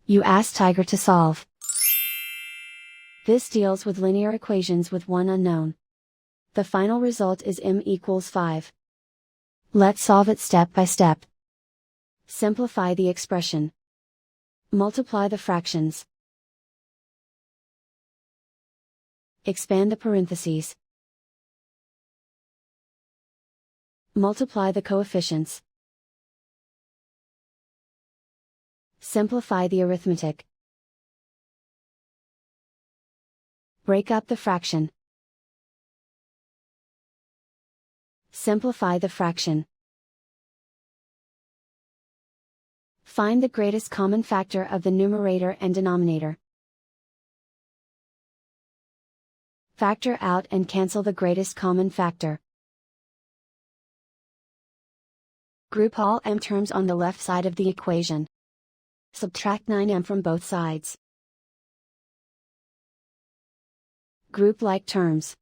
You ask Tiger to solve. This deals with linear equations with one unknown. The final result is m equals 5. Let's solve it step by step. Simplify the expression. Multiply the fractions. Expand the parentheses. Multiply the coefficients. Simplify the arithmetic. Break up the fraction. Simplify the fraction. Find the greatest common factor of the numerator and denominator. Factor out and cancel the greatest common factor. Group all m terms on the left side of the equation. Subtract 9m from both sides. Group like terms.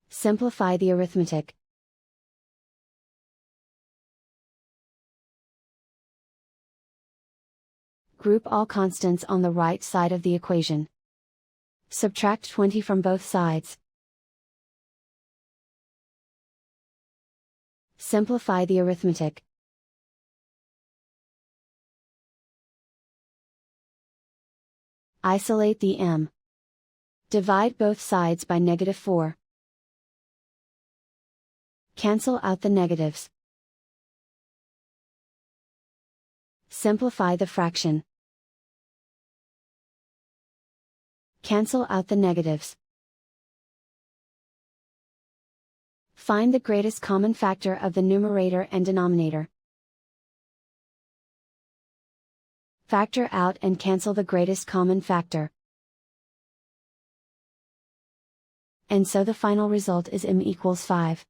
Simplify the arithmetic. Group all constants on the right side of the equation. Subtract 20 from both sides. Simplify the arithmetic. Isolate the m. Divide both sides by -4. Cancel out the negatives. Simplify the fraction. Cancel out the negatives. Find the greatest common factor of the numerator and denominator. Factor out and cancel the greatest common factor. And so the final result is m equals 5.